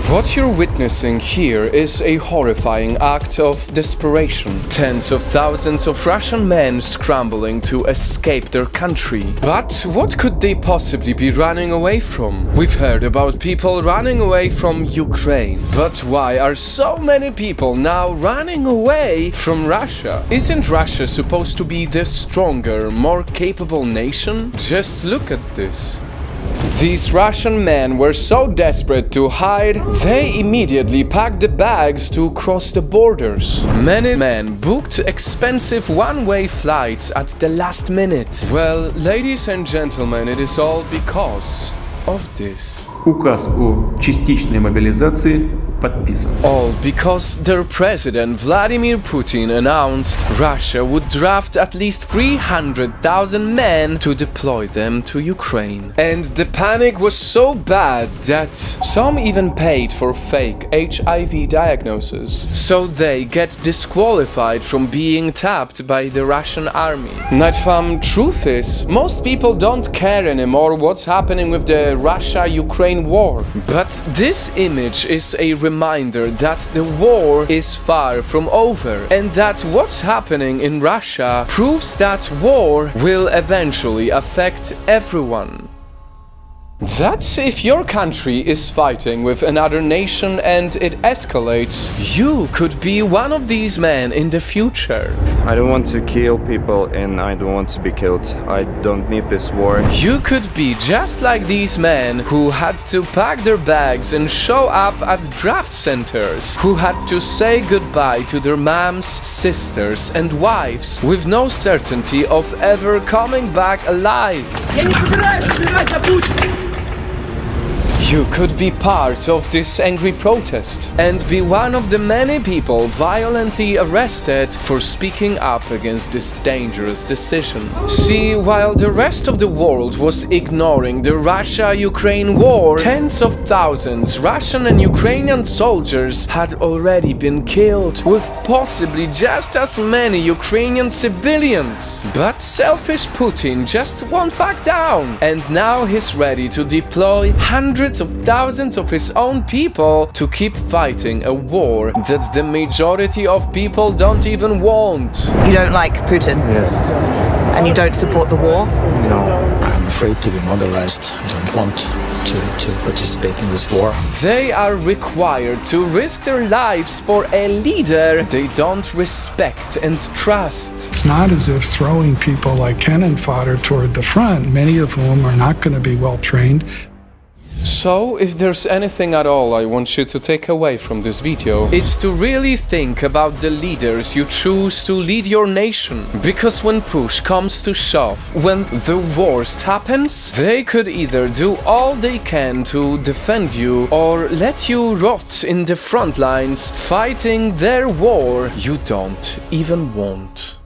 What you're witnessing here is a horrifying act of desperation. Tens of thousands of Russian men scrambling to escape their country. But what could they possibly be running away from? We've heard about people running away from Ukraine. But why are so many people now running away from Russia? Isn't Russia supposed to be the stronger, more capable nation? Just look at this. These Russian men were so desperate to hide, they immediately packed the bags to cross the borders. Many men booked expensive one-way flights at the last minute. Well, ladies and gentlemen, it is all because of this. Указ о частичной мобилизации подписан. All because their president Vladimir Putin announced Russia would draft at least 300,000 men to deploy them to Ukraine. And the panic was so bad that some even paid for fake HIV diagnoses, so they get disqualified from being tapped by the Russian army. Nightfall, truth is, most people don't care anymore what's happening with the Russia-Ukraine war. But this image is a reminder that the war is far from over, and that what's happening in Russia proves that war will eventually affect everyone. That if your country is fighting with another nation and it escalates, you could be one of these men in the future. I don't want to kill people and I don't want to be killed. I don't need this war. You could be just like these men who had to pack their bags and show up at draft centers, who had to say goodbye to their moms, sisters and wives with no certainty of ever coming back alive. You could be part of this angry protest and be one of the many people violently arrested for speaking up against this dangerous decision. See, while the rest of the world was ignoring the Russia-Ukraine war, tens of thousands Russian and Ukrainian soldiers had already been killed, with possibly just as many Ukrainian civilians. But selfish Putin just won't back down, and now he's ready to deploy hundreds of thousands of his own people to keep fighting a war that the majority of people don't even want. You don't like Putin? Yes. And you don't support the war? No. I'm afraid to be mobilized. I don't want to participate in this war. They are required to risk their lives for a leader they don't respect and trust. It's not as if throwing people like cannon fodder toward the front, many of whom are not going to be well trained. So, if there's anything at all I want you to take away from this video, it's to really think about the leaders you choose to lead your nation. Because when push comes to shove, when the worst happens, they could either do all they can to defend you or let you rot in the front lines fighting their war you don't even want.